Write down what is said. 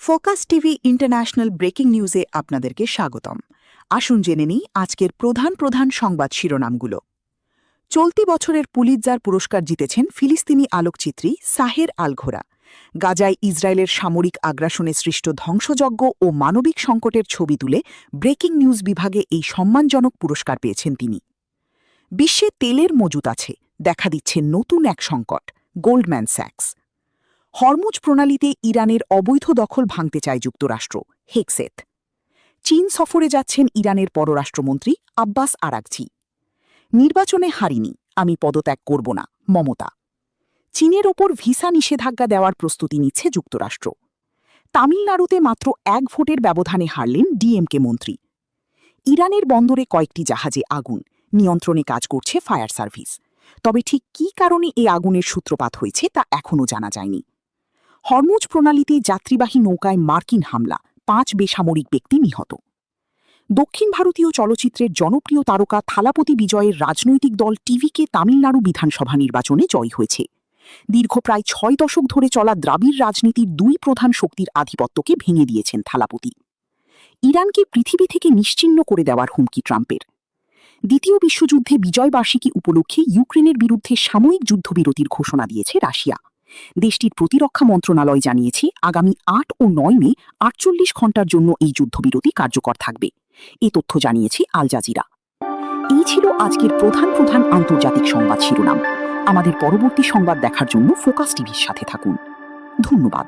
Focus TV international breaking নিউজে আপনাদেরকে স্বাগতম। আসুন জেনে নিই আজকের প্রধান সংবাদ শিরোনামগুলো। চলতি বছরের পুলিৎজার পুরস্কার জিতেছেন ফিলিস্তিনি আলোকচিত্রী সাহের আল ঘোরা। গাজায় ইসরায়েলের সামরিক আগ্রাসনে সৃষ্ট ধ্বংসযজ্ঞ ও মানবিক সংকটের ছবি তুলে ব্রেকিং নিউজ বিভাগে এই সম্মানজনক পুরস্কার পেয়েছেন তিনি। বিশ্বে তেলের মজুত আছে, দেখা দিচ্ছে নতুন এক সংকট, গোল্ডম্যান স্যাক্স। হরমুজ প্রণালীতে ইরানের অবৈধ দখল ভাঙতে চায় যুক্তরাষ্ট্র, হেক্সেত। চীন সফরে যাচ্ছেন ইরানের পররাষ্ট্রমন্ত্রী আব্বাস আরাগচি। নির্বাচনে হারিনি, আমি পদত্যাগ করব না, মমতা। চীনের ওপর ভিসা নিষেধাজ্ঞা দেওয়ার প্রস্তুতি নিচ্ছে যুক্তরাষ্ট্র। তামিলনাড়ুতে মাত্র 1 ভোটের ব্যবধানে হারলেন ডিএমকে মন্ত্রী। ইরানের বন্দরে কয়েকটি জাহাজে আগুন, নিয়ন্ত্রণে কাজ করছে ফায়ার সার্ভিস। তবে ঠিক কী কারণে এই আগুনের সূত্রপাত হয়েছে তা এখনও জানা যায়নি। হরমুজ প্রণালীতে যাত্রীবাহী নৌকায় মার্কিন হামলা, 5 বেসামরিক ব্যক্তি নিহত। দক্ষিণ ভারতীয় চলচ্চিত্রের জনপ্রিয় তারকা থালাপতি বিজয়ের রাজনৈতিক দল টিভিকে তামিলনাড়ু বিধানসভা নির্বাচনে জয় হয়েছে। দীর্ঘ প্রায় 6 দশক ধরে চলা দ্রাবিড় রাজনীতির 2 প্রধান শক্তির আধিপত্যকে ভেঙে দিয়েছেন থালাপতি। ইরানকে পৃথিবী থেকে নিশ্চিহ্ন করে দেওয়ার হুমকি ট্রাম্পের। দ্বিতীয় বিশ্বযুদ্ধে বিজয়বার্ষিকী উপলক্ষে ইউক্রেনের বিরুদ্ধে সাময়িক যুদ্ধবিরতির ঘোষণা দিয়েছে রাশিয়া। দেশটির প্রতিরক্ষা মন্ত্রণালয় জানিয়েছে আগামী 8 ও 9 মে 48 ঘণ্টার জন্য এই যুদ্ধবিরতি কার্যকর থাকবে। এ তথ্য জানিয়েছে আল জাজিরা। এই ছিল আজকের প্রধান আন্তর্জাতিক সংবাদ শিরোনাম। আমাদের পরবর্তী সংবাদ দেখার জন্য ফোকাস টিভির সাথে থাকুন। ধন্যবাদ।